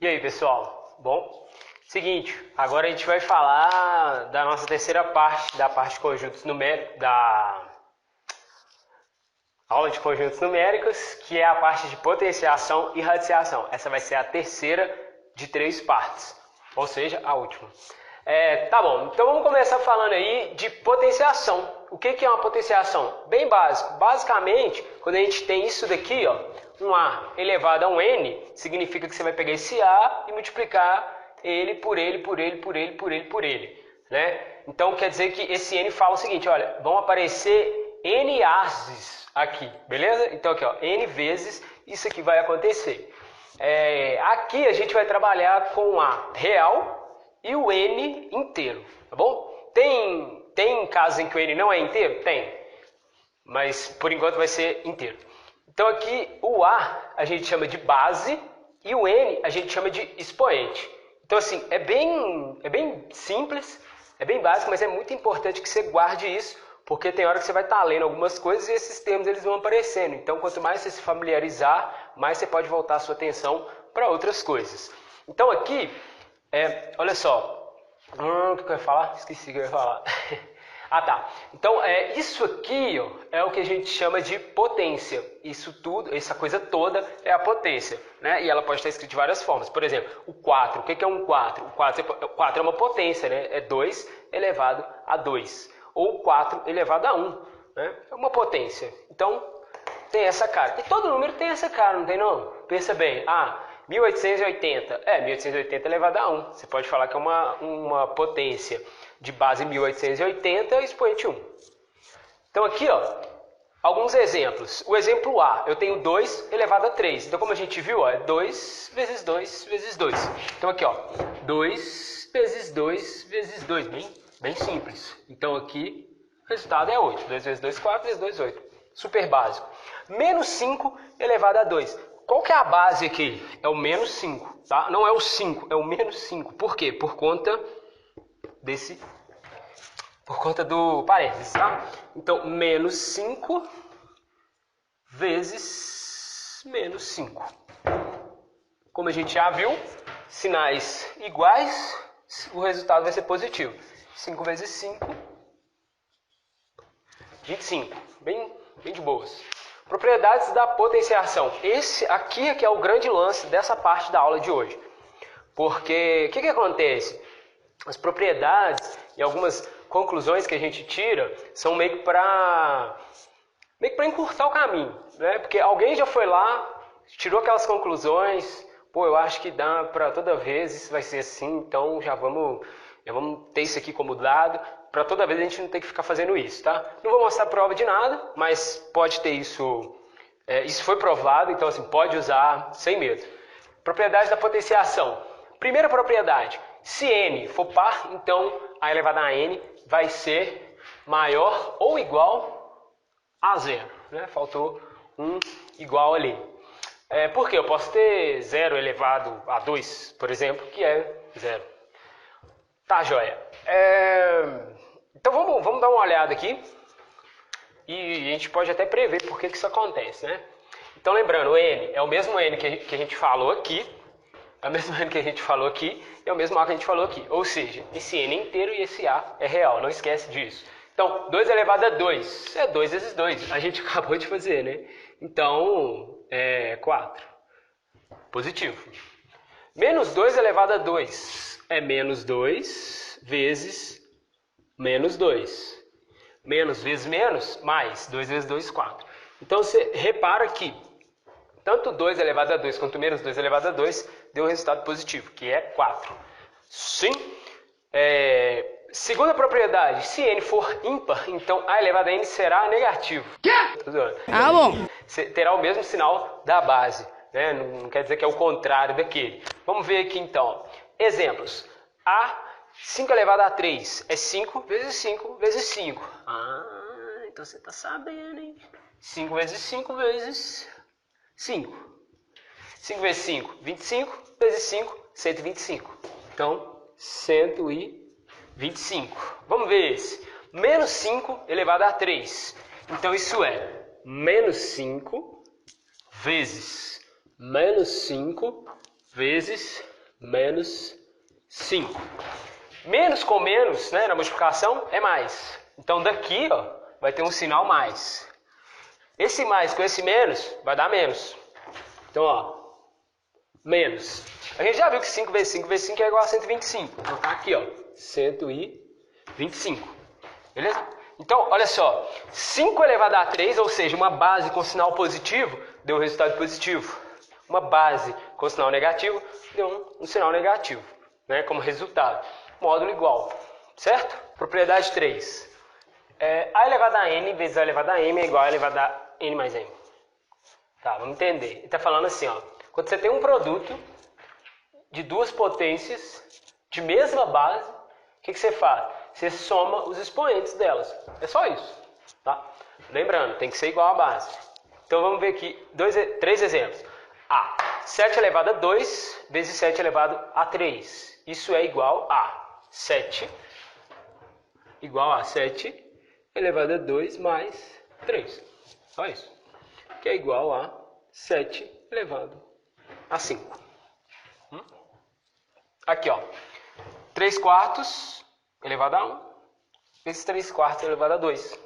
E aí, pessoal? Bom, seguinte, agora a gente vai falar da nossa terceira parte, da parte de conjuntos numéricos, da aula de conjuntos numéricos, que é a parte de potenciação e radiciação. Essa vai ser a terceira de 3 partes, ou seja, a última. Tá bom, então vamos começar falando aí de potenciação. O que é uma potenciação? Bem básico. Basicamente, quando a gente tem isso daqui, ó, um A elevado a um N, significa que você vai pegar esse A e multiplicar ele por ele, por ele, por ele, por ele, por ele, né? Então quer dizer que esse N fala o seguinte, olha, vão aparecer N A's aqui, beleza? Então aqui, ó, N vezes isso aqui vai acontecer. Aqui a gente vai trabalhar com A real e o N inteiro, tá bom? Tem casos em que o N não é inteiro? Tem, mas por enquanto vai ser inteiro. Então aqui o A gente chama de base e o N a gente chama de expoente. Então assim, é bem simples, é bem básico, mas é muito importante que você guarde isso, porque tem hora que você vai estar lendo algumas coisas e esses termos eles vão aparecendo. Então quanto mais você se familiarizar, mais você pode voltar a sua atenção para outras coisas. Então aqui, olha só, o que eu ia falar? Esqueci o que eu ia falar. Ah, tá. Então, isso aqui ó, é o que a gente chama de potência. Isso tudo, essa coisa toda é a potência, né? E ela pode estar escrita de várias formas. Por exemplo, o 4. O que é um 4? O 4 é uma potência, né? É 2 elevado a 2. Ou 4 elevado a 1. Né? É uma potência. Então, tem essa cara. E todo número tem essa cara, não tem não? Pensa bem. 1880. 1880 elevado a 1. Você pode falar que é uma potência de base 1880 expoente 1. Então aqui, ó, alguns exemplos. O exemplo A, eu tenho 2 elevado a 3. Então como a gente viu, ó, é 2 vezes 2 vezes 2. Então aqui, ó, 2 vezes 2 vezes 2. Bem simples. Então aqui, o resultado é 8. 2 vezes 2, 4 vezes 2, 8. Super básico. Menos 5 elevado a 2. Qual que é a base aqui? É o menos 5, tá? Não é o 5, é o menos 5. Por quê? Por conta do parênteses, tá? Então, menos 5 vezes menos 5. Como a gente já viu, sinais iguais, o resultado vai ser positivo. 5 vezes 5, 25. Bem de boas. Propriedades da potenciação. Esse aqui é que é o grande lance dessa parte da aula de hoje. Porque o que acontece? As propriedades e algumas conclusões que a gente tira são meio que para encurtar o caminho, né? Porque alguém já foi lá, tirou aquelas conclusões, pô, eu acho que dá para toda vez isso vai ser assim, então já vamos ter isso aqui como dado, para toda vez a gente não ter que ficar fazendo isso, tá? Não vou mostrar prova de nada, mas pode ter isso, isso foi provado, então assim, pode usar sem medo. Propriedade da potenciação. Primeira propriedade, se n for par, então a elevada a n vai ser maior ou igual a zero, né? Faltou um igual ali. Por quê? Eu posso ter 0 elevado a 2, por exemplo, que é 0. Tá, joia. Então vamos dar uma olhada aqui e a gente pode até prever por que isso acontece, né? Então lembrando, o n é o mesmo n que a gente falou aqui, é o mesmo n que a gente falou aqui e é o mesmo a que a gente falou aqui. Ou seja, esse n inteiro e esse a é real, não esquece disso. Então, 2 elevado a 2 é 2 vezes 2, a gente acabou de fazer, né? Então, 4. Positivo. Menos 2 elevado a 2 é menos 2 vezes menos 2. Menos vezes menos, mais 2 vezes 2, 4. Então você repara que tanto 2 elevado a 2 quanto menos 2 elevado a 2 deu um resultado positivo, que é 4. Sim. Segunda propriedade, se n for ímpar, então a elevado a n será negativo. Ah, bom. Terá o mesmo sinal da base. Né? Não quer dizer que é o contrário daquele. Vamos ver aqui então. Exemplos. 5 elevado a 3 é 5 vezes 5 vezes 5. Então você está sabendo, hein? 5 vezes 5 vezes 5. 5 vezes 5, 25. Vezes 5, 125. Então, 125. Vamos ver esse. Menos 5 elevado a 3. Então isso é menos 5 vezes menos 5 vezes menos 5. Menos com menos, né, na multiplicação, é mais. Então daqui, ó, vai ter um sinal mais. Esse mais com esse menos vai dar menos. Então, ó, menos. A gente já viu que 5 vezes 5 vezes 5 é igual a 125. Então tá aqui, ó, 125. Beleza? Então, olha só. 5 elevado a 3, ou seja, uma base com sinal positivo, deu um resultado positivo. Uma base com sinal negativo, deu um sinal negativo, né, como resultado. Módulo igual. Certo? Propriedade 3. A elevado a n vezes a elevado a m é igual a elevado a n mais m. Tá, vamos entender. Ele está falando assim, ó. Quando você tem um produto de duas potências de mesma base, o que você faz? Você soma os expoentes delas. É só isso. Tá? Lembrando, tem que ser igual à base. Então vamos ver aqui 3 exemplos. 7 elevado a 2 vezes 7 elevado a 3. Isso é igual a 7 elevado a 2 mais 3. Só isso. Que é igual a 7 elevado a 5. Aqui, ó. 3 quartos elevado a 1 vezes 3 quartos elevado a 2.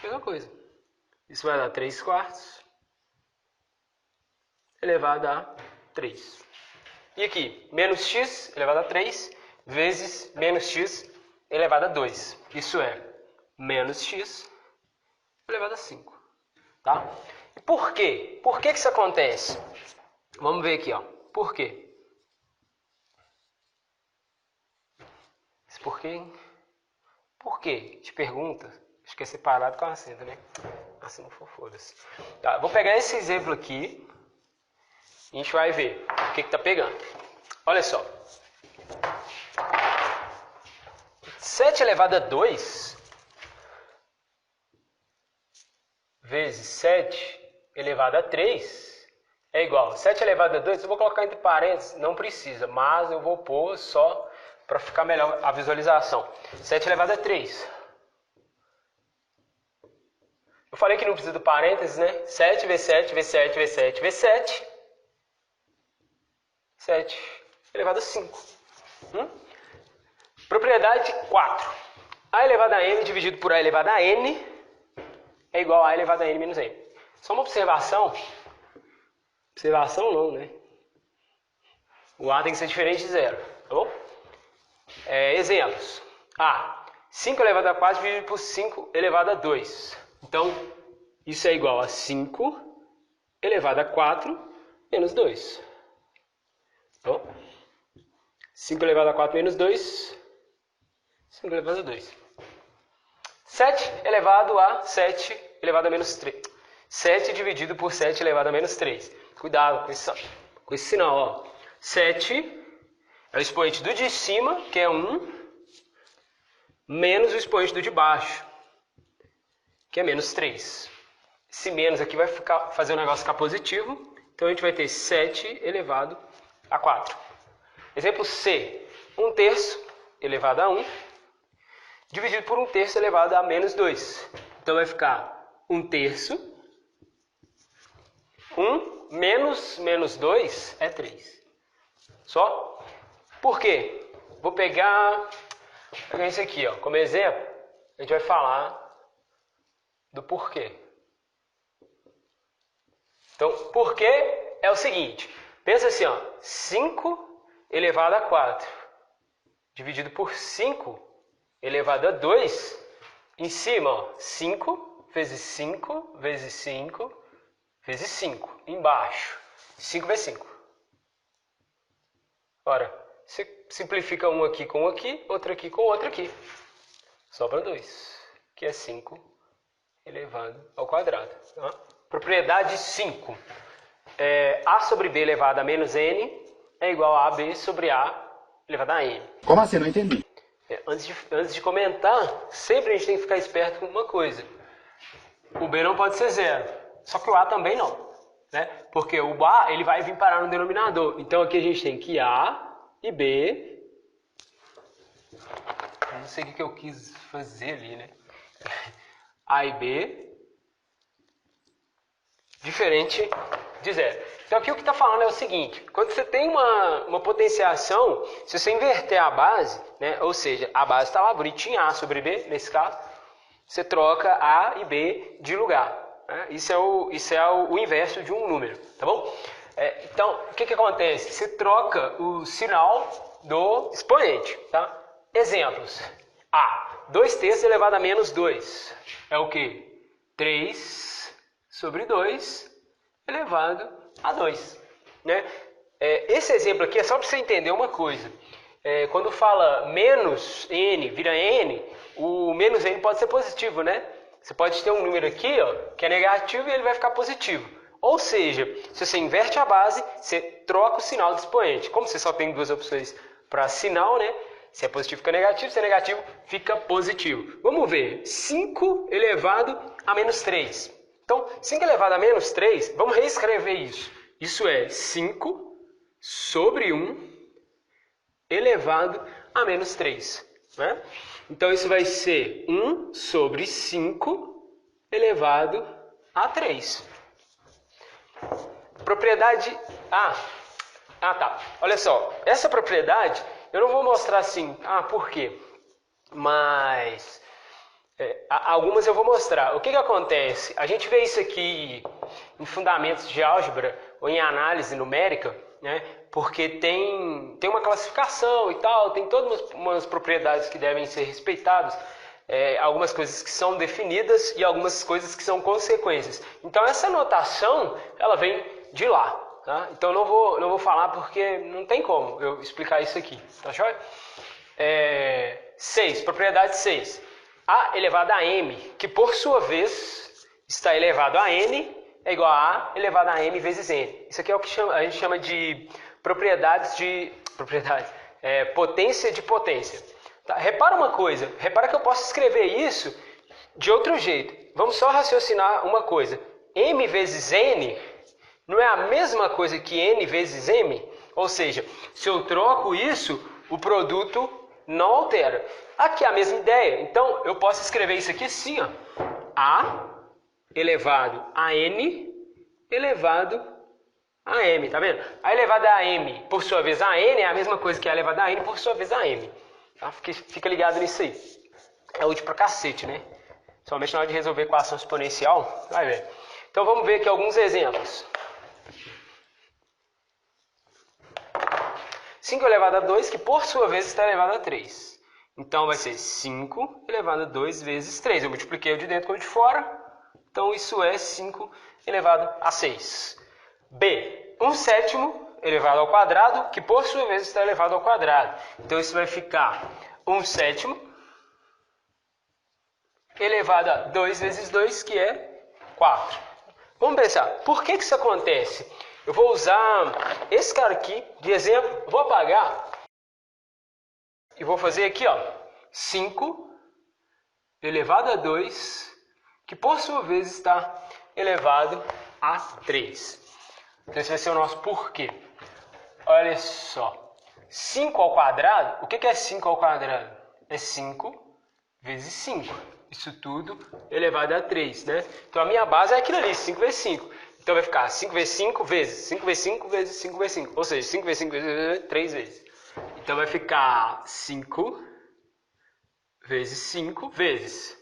Mesma coisa. Isso vai dar 3 quartos elevado a 3. E aqui, menos x elevado a 3 vezes menos x elevado a 2. Isso é menos x elevado a 5. Tá? E por quê? Por que isso acontece? Vamos ver aqui, ó. Por quê? Esse porquê? Por quê? Te pergunta. Acho que é separado com acento, né? Assim não for, foda-se. Tá, vou pegar esse exemplo aqui e a gente vai ver o que tá pegando. Olha só. 7 elevado a 2 vezes 7 elevado a 3 é igual a 7 elevado a 2, eu vou colocar entre parênteses, não precisa, mas eu vou pôr só para ficar melhor a visualização. 7 elevado a 3. Eu falei que não precisa do parênteses, né? 7 vezes 7 vezes 7 vezes 7 vezes 7. 7 elevado a 5. Propriedade 4. A elevado a m dividido por a elevado a n é igual a elevado a n menos m. Só uma observação. Observação não, né? O a tem que ser diferente de 0. Tá bom? Exemplos. 5 elevado a 4 dividido por 5 elevado a 2. Então, isso é igual a 5 elevado a 4 menos 2. Tá bom? 5 elevado a 4 menos 2. 5 elevado a 2. 7 elevado a 7 elevado a menos 3. 7 dividido por 7 elevado a menos 3. Cuidado com esse sinal, ó. 7 é o expoente do de cima, que é 1, menos o expoente do de baixo, que é menos 3. Esse menos aqui vai fazer o negócio ficar positivo. Então a gente vai ter 7 elevado a 4. Exemplo C. 1/3 elevado a 1 dividido por 1/3 elevado a menos 2. Então vai ficar 1/3. 1 menos 2 é 3. Só? Por quê? Vou pegar isso aqui, ó, como exemplo. A gente vai falar do porquê. Então, porquê é o seguinte. Pensa assim, ó. 5 elevado a 4 dividido por 5 elevado a 2. Em cima, ó, 5 vezes 5 vezes 5 vezes 5. Embaixo, 5 vezes 5. Ora, você simplifica um aqui com um aqui, outro aqui com outro aqui. Sobra 2, que é 5 elevado ao quadrado. Tá? Propriedade 5. A sobre B elevado a menos n é igual a AB sobre A elevado a n. Como assim? Não entendi. Antes de comentar, sempre a gente tem que ficar esperto com uma coisa. O B não pode ser 0, só que o A também não. Né? Porque o A ele vai vir parar no denominador. Então aqui a gente tem que A e B. Não sei o que eu quis fazer ali, né? A e B diferente de zero. Então aqui o que está falando é o seguinte, quando você tem uma potenciação, se você inverter a base, né, ou seja, a base está lá bonitinha, A sobre B, nesse caso, você troca A e B de lugar. Né? Isso é o inverso de um número, tá bom? Então, o que acontece? Você troca o sinal do expoente, tá? Exemplos. A, 2/3 elevado a menos 2. É o quê? 3 sobre 2 elevado a 2. Né? Esse exemplo aqui é só para você entender uma coisa. Quando fala menos n vira n, o menos n pode ser positivo, né? Você pode ter um número aqui, ó, que é negativo e ele vai ficar positivo. Ou seja, se você inverte a base, você troca o sinal do expoente. Como você só tem duas opções para sinal, né? Se é positivo fica negativo, se é negativo fica positivo. Vamos ver, 5 elevado a menos 3. Então, 5 elevado a menos 3, vamos reescrever isso. Isso é 5 sobre 1 elevado a menos 3. Né? Então, isso vai ser 1 sobre 5 elevado a 3. Propriedade... tá. Olha só, essa propriedade, eu não vou mostrar assim, por quê? Mas... algumas eu vou mostrar. O que acontece? A gente vê isso aqui em fundamentos de álgebra ou em análise numérica, né? Porque tem uma classificação e tal, tem todas umas propriedades que devem ser respeitadas, algumas coisas que são definidas e algumas coisas que são consequências. Então essa notação, ela vem de lá. Tá? Então não vou falar porque não tem como eu explicar isso aqui. Tá joia? 6, propriedade 6. A elevado a m, que por sua vez está elevado a n, é igual a elevado a m vezes n. Isso aqui é o que a gente chama de potência de potência. Tá? Repara uma coisa, repara que eu posso escrever isso de outro jeito. Vamos só raciocinar uma coisa. M vezes n não é a mesma coisa que n vezes m? Ou seja, se eu troco isso, o produto não altera. Aqui é a mesma ideia. Então, eu posso escrever isso aqui assim, ó. A elevado a n elevado a m, tá vendo? A elevada a m, por sua vez, a n é a mesma coisa que a elevada a n, por sua vez, a m. Tá? Fica ligado nisso aí. É útil pra cacete, né? Somente na hora de resolver equação exponencial, vai ver. Então, vamos ver aqui alguns exemplos. 5 elevado a 2, que por sua vez está elevado a 3. Então, vai ser 5 elevado a 2 vezes 3. Eu multipliquei o de dentro com o de fora. Então, isso é 5 elevado a 6. B, 1/7 elevado ao quadrado, que por sua vez está elevado ao quadrado. Então, isso vai ficar 1/7 elevado a 2 vezes 2, que é 4. Vamos pensar, por que isso acontece? Eu vou usar esse cara aqui de exemplo, vou apagar e vou fazer aqui, ó, 5 elevado a 2, que por sua vez está elevado a 3. Então esse vai ser o nosso porquê. Olha só, 5 ao quadrado, o que é 5 ao quadrado? É 5 vezes 5. Isso tudo elevado a 3, né? Então a minha base é aquilo ali, 5 vezes 5. Então vai ficar 5 vezes 5 vezes 5 vezes 5 vezes 5 vezes 5. Ou seja, 5 vezes 5 vezes 3 vezes. Então vai ficar 5 vezes 5 vezes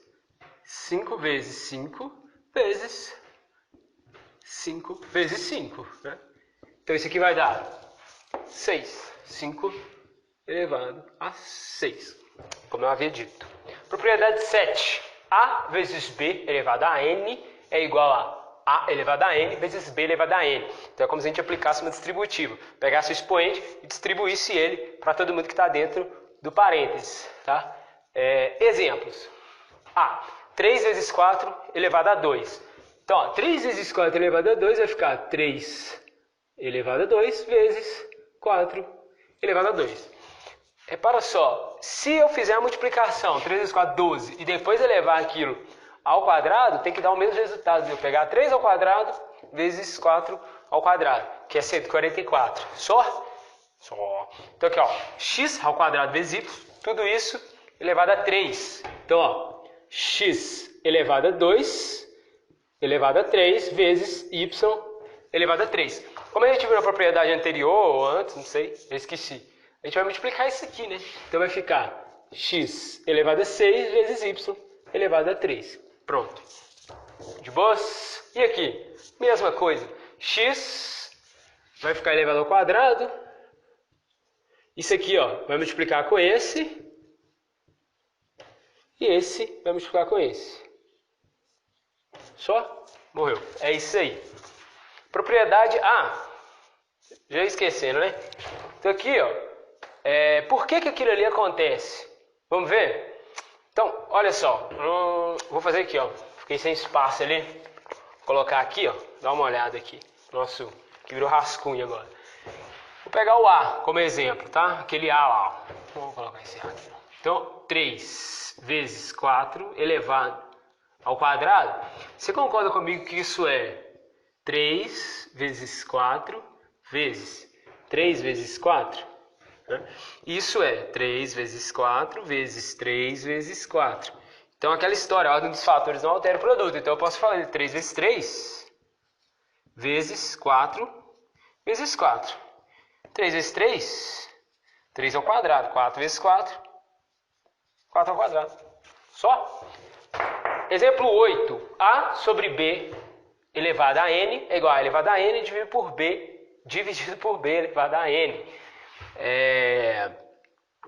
5 vezes 5 vezes 5 vezes 5. Né? Então isso aqui vai dar 6. 5 elevado a 6. Como eu havia dito. Propriedade 7. A vezes B elevado a n é igual a elevado a n vezes b elevado a n. Então é como se a gente aplicasse uma distributiva. Pegasse o expoente e distribuísse ele para todo mundo que está dentro do parênteses. Tá? Exemplos. 3 vezes 4 elevado a 2. Então, ó, 3 vezes 4 elevado a 2 vai ficar 3 elevado a 2 vezes 4 elevado a 2. Repara só, se eu fizer a multiplicação 3 vezes 4, 12, e depois elevar aquilo ao quadrado, tem que dar o mesmo resultado. Eu pegar 3 ao quadrado vezes 4 ao quadrado, que é 144. Só? Então aqui, ó, x ao quadrado vezes y, tudo isso elevado a 3. Então, ó, x elevado a 2 elevado a 3 vezes y elevado a 3. Como a gente viu na propriedade anterior, ou antes, não sei, eu esqueci. A gente vai multiplicar isso aqui, né? Então vai ficar x elevado a 6 vezes y elevado a 3. Pronto. De boas? E aqui? Mesma coisa. X vai ficar elevado ao quadrado. Isso aqui, ó, vai multiplicar com esse. E esse vai multiplicar com esse. Só? Morreu. É isso aí. Propriedade... já esquecendo, né? Então aqui, ó. Por que aquilo ali acontece? Vamos ver? Então, olha só. Vou fazer aqui, ó. Fiquei sem espaço ali. Vou colocar aqui, ó. Dá uma olhada aqui. Nosso... que virou rascunho agora. Vou pegar o A como exemplo, tá? Aquele A lá, ó. Vamos colocar esse A aqui. Então, 3 vezes 4 elevado ao quadrado. Você concorda comigo que isso é 3 vezes 4 vezes 3 vezes 4? Isso é 3 vezes 4 vezes 3 vezes 4. Então, aquela história, a ordem dos fatores não altera o produto. Então, eu posso falar de 3 vezes 3 vezes 4 vezes 4. 3 vezes 3, 3 ao quadrado. 4 vezes 4, 4 ao quadrado. Só? Exemplo 8. A sobre B elevado a n é igual a elevado a n dividido por B elevado a n.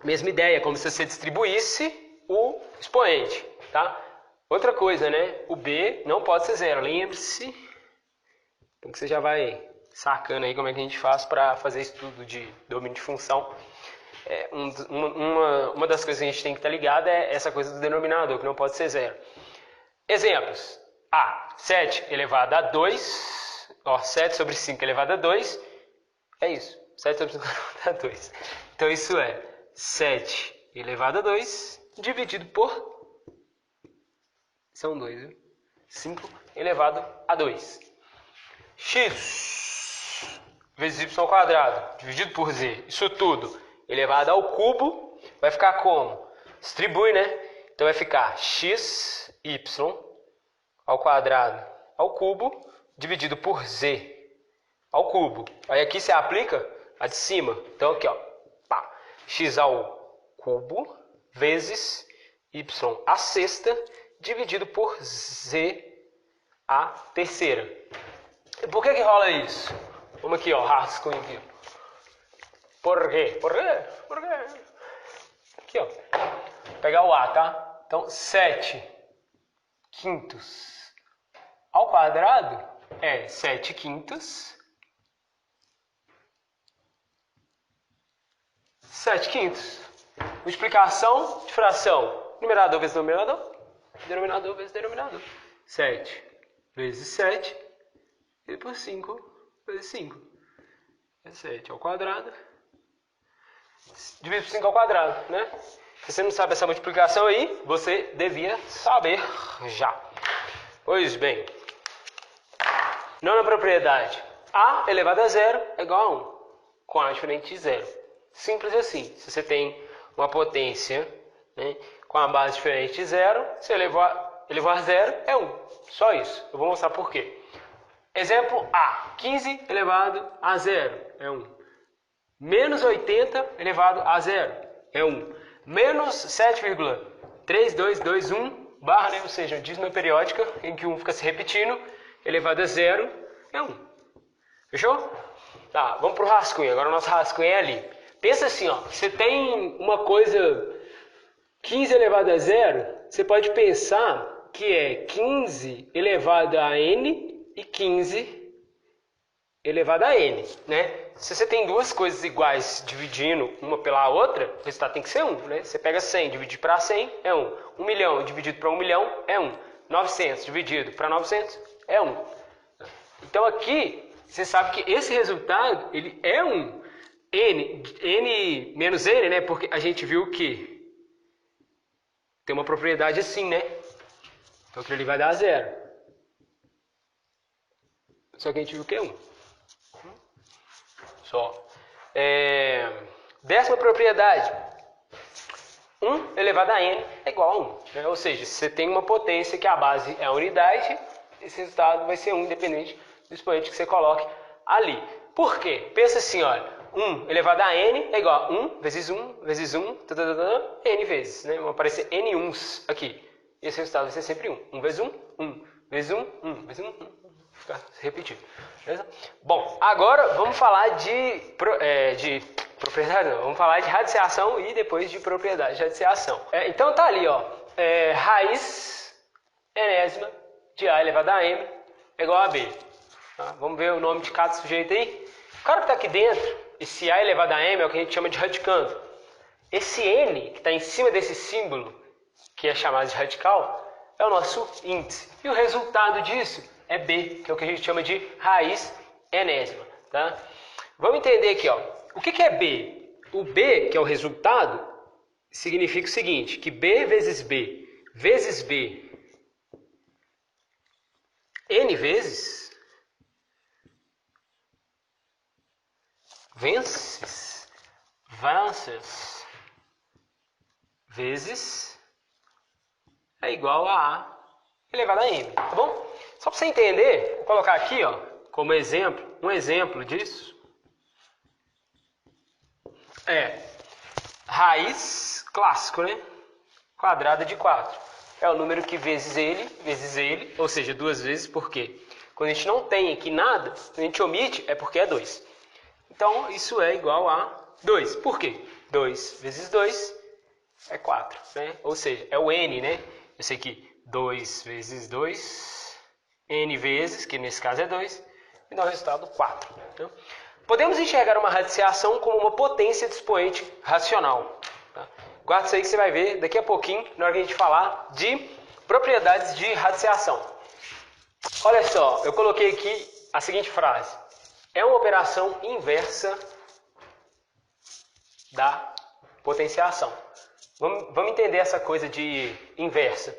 Mesma ideia, como se você distribuísse o expoente, tá? Outra coisa, né? O B não pode ser zero. Lembre-se, então você já vai sacando aí como é que a gente faz para fazer estudo de domínio de função. Uma das coisas que a gente tem que estar ligado é essa coisa do denominador, que não pode ser zero. Exemplos. 7 elevado a 2. 7 sobre 5 elevado a 2. É isso. 7 sobre 5 elevado a 2. Então isso é 7 elevado a 2 dividido por... São 2, viu? 5 elevado a 2. X vezes y ao quadrado dividido por z. Isso tudo elevado ao cubo. Vai ficar como? Distribui, né? Então vai ficar x, y ao quadrado ao cubo dividido por z ao cubo. Aí aqui você aplica a de cima. Então aqui, ó, pá, x ao cubo vezes y à sexta dividido por z à terceira. E por que rola isso? Vamos aqui, ó, rascunho aqui. Por quê? Por quê? Por quê? Aqui, ó. Vou pegar o A, tá? Então, 7 quintos ao quadrado é 7 quintos. 7 quintos. Multiplicação de fração. Numerador vezes denominador. Denominador vezes denominador. 7 vezes 7. E por 5 vezes 5. É 7 ao quadrado. Dividido por 5 ao quadrado, né? Se você não sabe essa multiplicação aí, você devia saber já. Pois bem. Nona propriedade. A elevado a zero é igual a 1. Com A diferente de zero. Simples assim. Se você tem uma potência, né, com a base diferente de zero, se elevar a zero é 1. Só isso. Eu vou mostrar por quê. Exemplo A. 15 elevado a zero é 1. Menos 80 elevado a zero é 1. Menos 7,3221 barra, né, ou seja, dízima periódica, em que 1 fica se repetindo, elevado a zero é 1. Fechou? Tá, vamos para o rascunho. Agora o nosso rascunho é ali. Pensa assim, ó, você tem uma coisa 15 elevado a zero, você pode pensar que é 15 elevado a n e 15 elevado a n, né? Se você tem duas coisas iguais dividindo uma pela outra, o resultado tem que ser 1, né? Você pega 100 dividido para 100 é 1. 1 milhão dividido para 1 milhão é 1. 900 dividido para 900 é 1. Então aqui, você sabe que esse resultado, ele é 1. N menos n, né? Porque a gente viu que tem uma propriedade assim, né? Então aquilo ali vai dar 0. Só que a gente viu que é 1. Só. Décima propriedade. 1 elevado a n é igual a 1. Né? Ou seja, se você tem uma potência que a base é a unidade, esse resultado vai ser 1 independente do expoente que você coloque ali. Por quê? Pensa assim, olha, 1 elevado a n é igual a 1 vezes 1 vezes 1, n vezes, né? Vão aparecer n uns aqui. E esse resultado vai ser sempre 1. 1 vezes 1, 1 vezes 1, 1 vezes 1, 1. Ficar repetido. Beleza? Bom, agora vamos falar de propriedade, não. Vamos falar de radiciação e depois de propriedade de radiciação. Então tá ali, ó. Raiz enésima de A elevado a M é igual a B. Tá? Vamos ver o nome de cada sujeito aí. O cara que está aqui dentro, esse A elevado a M é o que a gente chama de radicando. Esse N, que está em cima desse símbolo, que é chamado de radical, é o nosso índice. E o resultado disso é B, que é o que a gente chama de raiz enésima. Tá? Vamos entender aqui, ó. O que é B? O B, que é o resultado, significa o seguinte, que B vezes B N vezes vences vezes é igual a A elevado a M, tá bom? Só para você entender, vou colocar aqui, ó, como exemplo, um exemplo disso é raiz clássico, né? Quadrada de 4. É o número que vezes ele, ou seja, 2 vezes, por quê? Quando a gente não tem aqui nada, a gente omite, é porque é 2. Então, isso é igual a 2. Por quê? 2 vezes 2 é 4, né? Ou seja, é o N, né? Eu sei que 2 vezes 2, N vezes, que nesse caso é 2, me dá o resultado 4. Então, podemos enxergar uma radiciação como uma potência de expoente racional. Tá? Guarda isso aí que você vai ver daqui a pouquinho, na hora que a gente falar de propriedades de radiciação. Olha só, eu coloquei aqui a seguinte frase. É uma operação inversa da potenciação. Vamos entender essa coisa de inversa,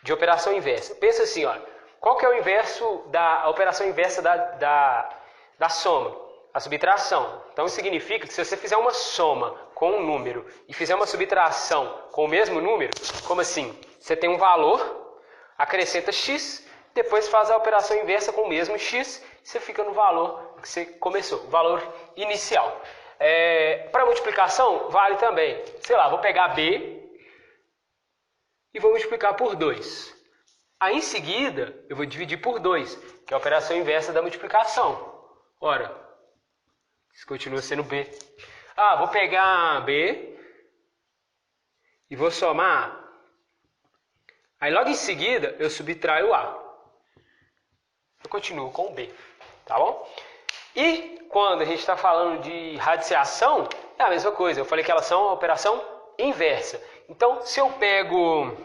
de operação inversa. Pensa assim, olha, qual que é o inverso a operação inversa da soma? A subtração. Então isso significa que se você fizer uma soma com um número e fizer uma subtração com o mesmo número, como assim? Você tem um valor, acrescenta x, depois faz a operação inversa com o mesmo x, você fica no valor que você começou, o valor inicial. Para multiplicação, vale também. Sei lá, vou pegar B e vou multiplicar por 2. Aí em seguida, eu vou dividir por 2, que é a operação inversa da multiplicação. Ora, isso continua sendo B. Vou pegar B e vou somar A. Aí logo em seguida, eu subtraio A. Eu continuo com o B, tá bom? E quando a gente está falando de radiciação, é a mesma coisa. Eu falei que elas são uma operação inversa. Então, se eu pego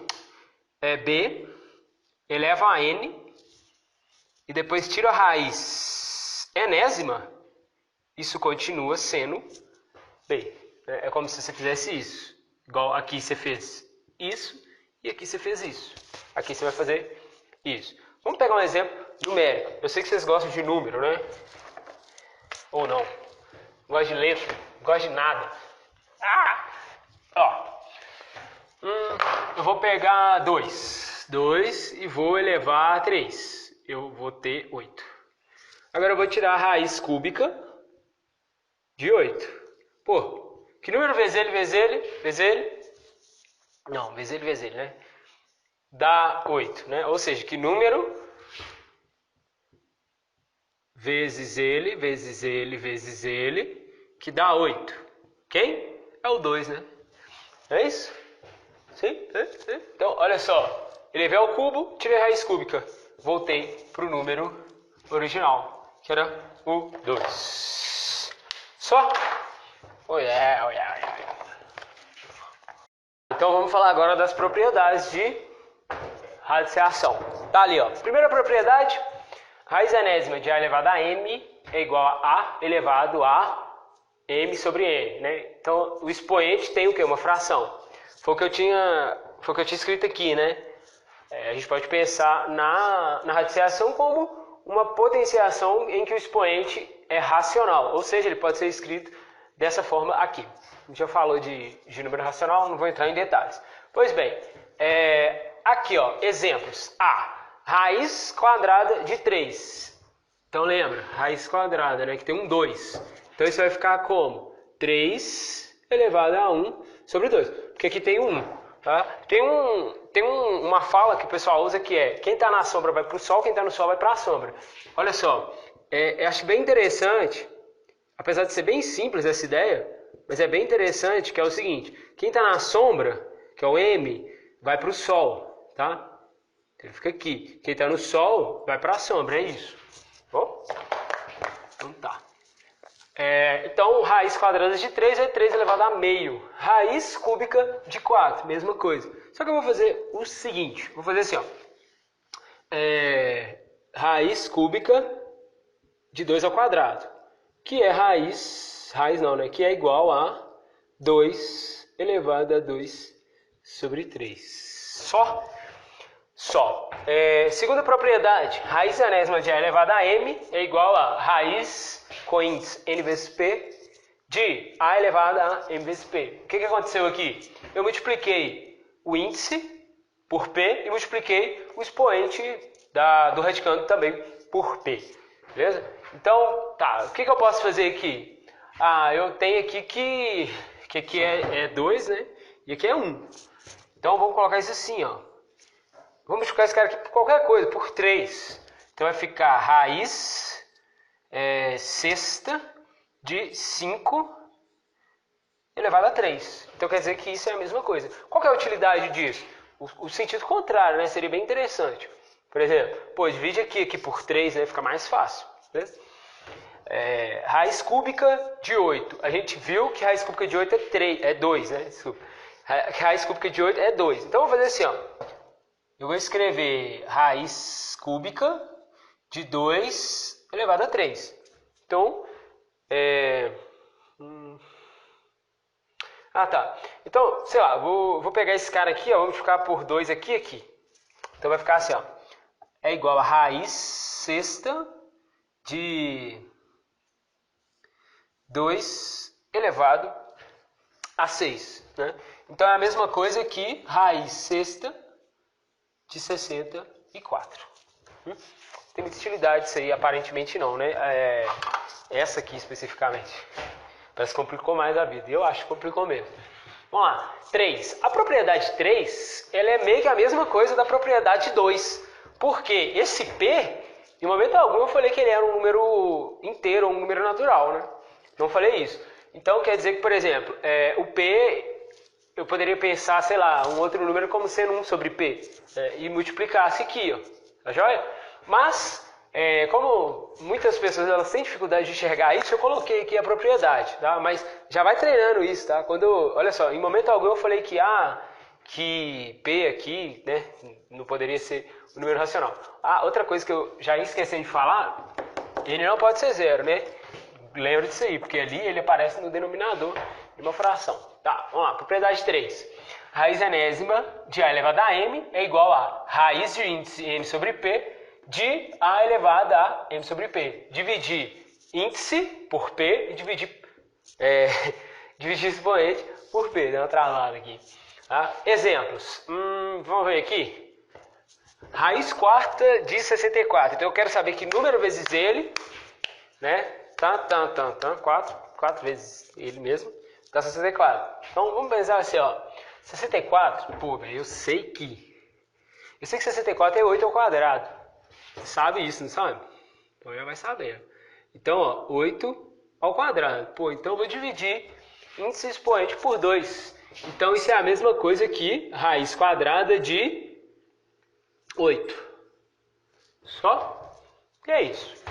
B, elevo a N, e depois tiro a raiz enésima, isso continua sendo B. É como se você fizesse isso. Igual aqui você fez isso, e aqui você fez isso. Aqui você vai fazer isso. Vamos pegar um exemplo numérico. Eu sei que vocês gostam de número, né? Ou não. Não gosto de letra, não gosto de nada. Eu vou pegar 2. 2 e vou elevar a 3. Eu vou ter 8. Agora eu vou tirar a raiz cúbica de 8. Pô, que número vezes ele, vezes ele, vezes ele? Não, vezes ele, né? Dá 8, né? Ou seja, que número vezes ele, vezes ele, vezes ele, que dá 8. Quem? É o 2, né? É isso? Sim? Então, olha só. Elevei ao cubo, tirei a raiz cúbica. Voltei para o número original, que era o 2. Só? Oh yeah. Então, vamos falar agora das propriedades de radiciação. Tá ali, ó. Primeira propriedade, raiz enésima de A elevado a M é igual a A elevado a M sobre N, né? Então, o expoente tem o quê? Uma fração. Foi o que eu tinha escrito aqui, né? A gente pode pensar na radiciação como uma potenciação em que o expoente é racional, ou seja, ele pode ser escrito dessa forma aqui. A gente já falou de número racional, não vou entrar em detalhes. Pois bem, aqui, ó, exemplos. A, raiz quadrada de 3. Então lembra, raiz quadrada, né? Que tem um 2. Então isso vai ficar como? 3 elevado a 1 sobre 2. Porque aqui tem um 1. Tá? Tem uma fala que o pessoal usa que é: quem está na sombra vai para o sol, quem está no sol vai para a sombra. Olha só, eu acho bem interessante, apesar de ser bem simples essa ideia, mas é bem interessante que é o seguinte: quem está na sombra, que é o M, vai para o sol, tá? Ele fica aqui. Quem está no sol vai para a sombra, é isso. Bom? Então tá. Então, raiz quadrada de 3 é 3 elevado a meio. Raiz cúbica de 4, mesma coisa. Só que eu vou fazer o seguinte. Vou fazer assim, ó. Raiz cúbica de 2 ao quadrado. Que é raiz não, né? Que é igual a 2 elevado a 2 sobre 3. Só. Segunda propriedade, raiz enésima de A elevado a M é igual a raiz com índice n vezes p de A elevado a M vezes p. O que aconteceu aqui? Eu multipliquei o índice por p e multipliquei o expoente do radicando também por p. Beleza? Então, tá. O que eu posso fazer aqui? Eu tenho aqui que aqui é 2, né? E aqui é 1. Então, vamos colocar isso assim, ó. Vamos multiplicar esse cara aqui por qualquer coisa, por 3. Então vai ficar raiz sexta de 5 elevado a 3. Então quer dizer que isso é a mesma coisa. Qual que é a utilidade disso? O sentido contrário, né? Seria bem interessante. Por exemplo, divide aqui por 3, né? Fica mais fácil. Beleza? Raiz cúbica de 8. A gente viu que raiz cúbica de 8 é 2, né? Desculpa. Raiz cúbica de 8 é 2. Então eu vou fazer assim, ó. Eu vou escrever raiz cúbica de 2 elevado a 3. Então, tá. Então, sei lá, vou pegar esse cara aqui, ó, vamos ficar por 2 aqui e aqui. Então vai ficar assim, ó. É igual a raiz sexta de 2 elevado a 6. Né? Então é a mesma coisa que raiz sexta de 64. Tem muita utilidade isso aí, aparentemente não, né? Essa aqui especificamente. Parece que complicou mais a vida. Eu acho que complicou mesmo. Vamos lá. 3. A propriedade 3, ela é meio que a mesma coisa da propriedade 2. Porque esse P, em momento algum eu falei que ele era um número inteiro, um número natural, né? Não falei isso. Então quer dizer que, por exemplo, o P... Eu poderia pensar, sei lá, um outro número como sendo 1 sobre P. E multiplicasse aqui, ó. Tá joia? Mas, como muitas pessoas elas têm dificuldade de enxergar isso, eu coloquei aqui a propriedade, tá? Mas já vai treinando isso, tá? Olha só, em momento algum eu falei que P aqui, né, não poderia ser um número racional. Outra coisa que eu já esqueci de falar, ele não pode ser 0, né? Lembra disso aí, porque ali ele aparece no denominador de uma fração. Tá, vamos lá, propriedade 3. Raiz enésima de A elevado a M é igual a raiz de índice M sobre P de A elevado a M sobre P. Dividir índice por P e dividir expoente por P. Deu uma travada aqui. Tá? Exemplos. Vamos ver aqui. Raiz quarta de 64. Então eu quero saber que número vezes ele, né? 4 vezes ele mesmo. Dá 64. Então, vamos pensar assim, ó. 64, eu sei que 64 é 8 ao quadrado. Você sabe isso, não sabe? Então, já vai saber. Então, ó, 8 ao quadrado. Então eu vou dividir índice expoente por 2. Então, isso é a mesma coisa que raiz quadrada de 8. Só? Que é isso?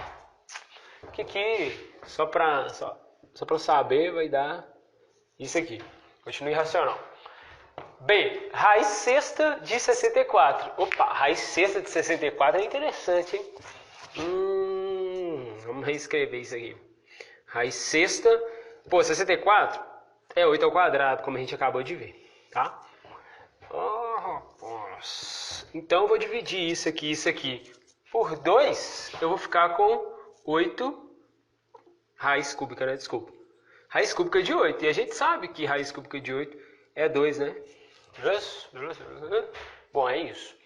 Que só para eu saber, vai dar isso aqui. Continue racional. B. Raiz sexta de 64. Opa, raiz sexta de 64 é interessante, hein? Vamos reescrever isso aqui. Raiz sexta... 64 é 8 ao quadrado, como a gente acabou de ver, tá? Então, eu vou dividir isso aqui por 2. Eu vou ficar com 8... Raiz cúbica, né? Desculpa. Raiz cúbica de 8. E a gente sabe que raiz cúbica de 8 é 2, né? Bom, é isso.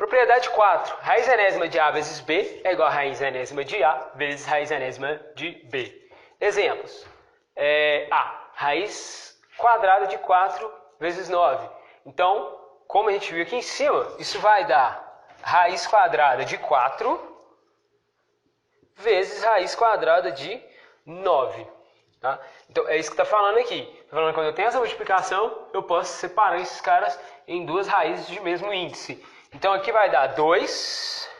Propriedade 4. Raiz enésima de A vezes B é igual a raiz enésima de A vezes raiz enésima de B. Exemplos. A. Raiz quadrada de 4 vezes 9. Então, como a gente viu aqui em cima, isso vai dar raiz quadrada de 4 vezes raiz quadrada de 9. Tá? Então, é isso que está falando aqui. Está falando que quando eu tenho essa multiplicação, eu posso separar esses caras em duas raízes de mesmo índice. Então, aqui vai dar 2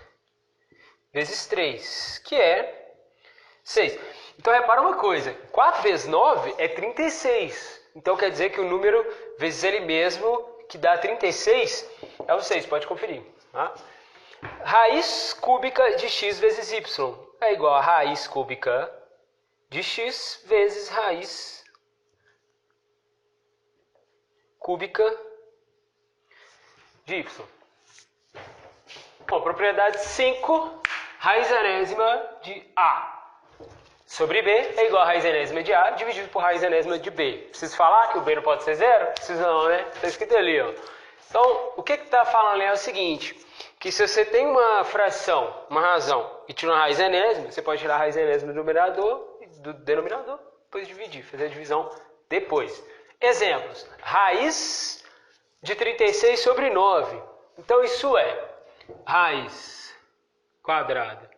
vezes 3, que é 6. Então, repara uma coisa. 4 vezes 9 é 36. Então, quer dizer que o número vezes ele mesmo, que dá 36, é o 6. Pode conferir. Tá? Raiz cúbica de x vezes y é igual a raiz cúbica de x vezes raiz cúbica de y. Bom, propriedade 5, raiz enésima de A sobre B é igual a raiz enésima de A dividido por raiz enésima de B. Preciso falar que o B não pode ser zero? Preciso não, né? Está escrito ali, ó. Então, o que está falando ali é o seguinte, que se você tem uma fração, uma razão, e tira uma raiz enésima, você pode tirar a raiz enésima do numerador e do denominador, depois dividir, fazer a divisão depois. Exemplos. Raiz de 36 sobre 9. Então, isso é raiz quadrada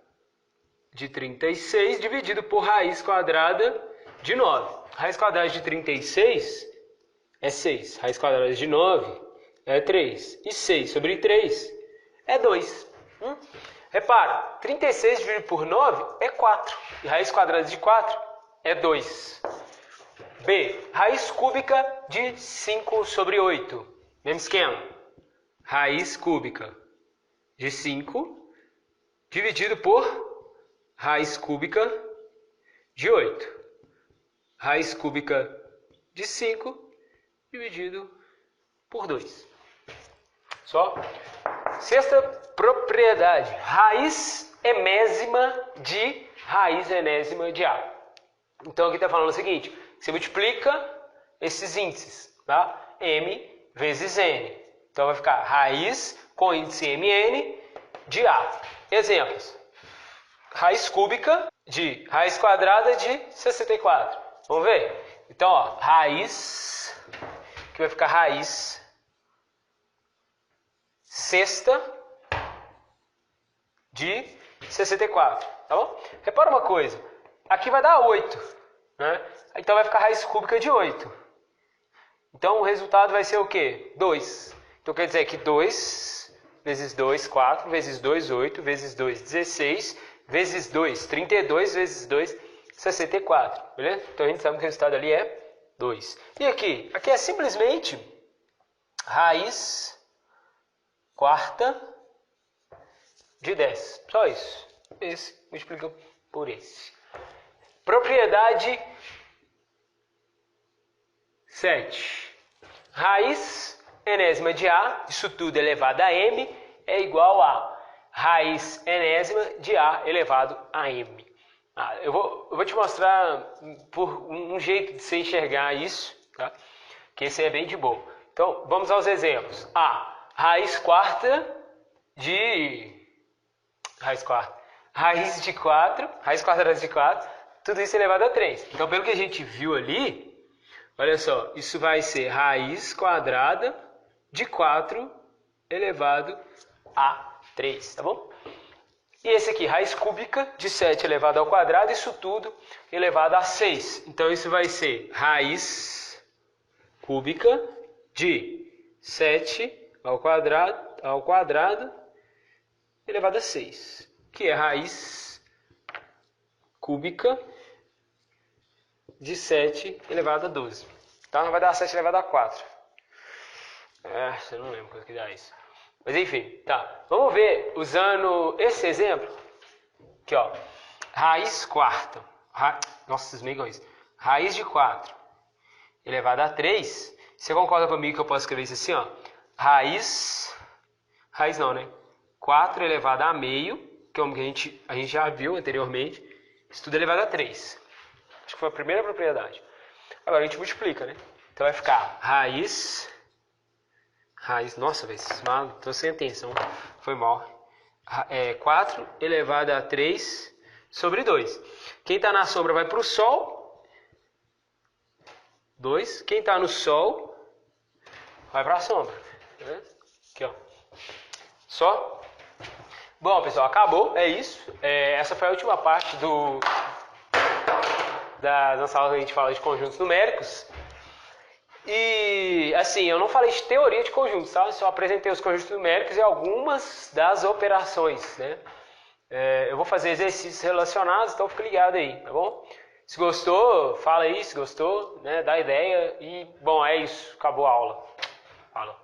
de 36 dividido por raiz quadrada de 9. Raiz quadrada de 36 é 6. Raiz quadrada de 9 é 3. E 6 sobre 3 é 2. Repara, 36 dividido por 9 é 4. E raiz quadrada de 4 é 2. B. Raiz cúbica de 5 sobre 8. Mesmo esquema. Raiz cúbica de 5 dividido por raiz cúbica de 8. Raiz cúbica de 5 dividido por 2. Só. Sexta propriedade. Raiz emésima de raiz enésima de A. Então aqui está falando o seguinte. Você multiplica esses índices. Tá? M vezes N. Então vai ficar raiz com índice MN de A. Exemplos. Raiz cúbica de raiz quadrada de 64. Vamos ver? Então, ó, raiz, que vai ficar raiz sexta de 64. Tá bom? Repara uma coisa. Aqui vai dar 8. Né? Então vai ficar raiz cúbica de 8. Então o resultado vai ser o quê? 2. Então quer dizer que 2 vezes 2, 4, vezes 2, 8, vezes 2, 16, vezes 2, 32, vezes 2, 64. Beleza? Então a gente sabe que o resultado ali é 2. E aqui? Aqui é simplesmente raiz quarta de 10. Só isso. Esse multiplica por esse. Propriedade 7. Raiz enésima de A, isso tudo elevado a M, é igual a raiz enésima de A elevado a M. Eu vou te mostrar por um jeito de você enxergar isso, tá? Que esse é bem de boa. Então, vamos aos exemplos. A, raiz quarta de... Raiz de 4, raiz quadrada de 4, tudo isso elevado a 3. Então, pelo que a gente viu ali, olha só, isso vai ser raiz quadrada de 4 elevado a 3, tá bom? E esse aqui, raiz cúbica de 7 elevado ao quadrado, isso tudo elevado a 6. Então, isso vai ser raiz cúbica de 7 ao quadrado elevado a 6, que é raiz cúbica de 7 elevado a 12. Tá? Não vai dar 7 elevado a 4. Eu não lembro quanto que dá isso. Mas enfim, tá. Vamos ver usando esse exemplo. Aqui, ó. Raiz quarta. Nossa, vocês meio isso. Raiz de 4 elevado a 3. Você concorda comigo que eu posso escrever isso assim, ó? Raiz não, né? 4 elevado a meio, que é o que a gente já viu anteriormente. Isso tudo elevado a 3. Acho que foi a primeira propriedade. Agora a gente multiplica, né? Então vai ficar raiz Raiz, nossa, velho, tô sem atenção, foi mal. 4 elevado a 3 sobre 2. Quem está na sombra vai para o Sol. 2. Quem está no Sol vai para a sombra. Aqui, ó. Só. Bom, pessoal, acabou. É isso. Essa foi a última parte da nossa aula que a gente fala de conjuntos numéricos. E, assim, eu não falei de teoria de conjuntos, tá? Eu só apresentei os conjuntos numéricos e algumas das operações, né? Eu vou fazer exercícios relacionados, então fica ligado aí, tá bom? Se gostou, fala aí se gostou, né? Dá ideia e, bom, é isso. Acabou a aula. Fala.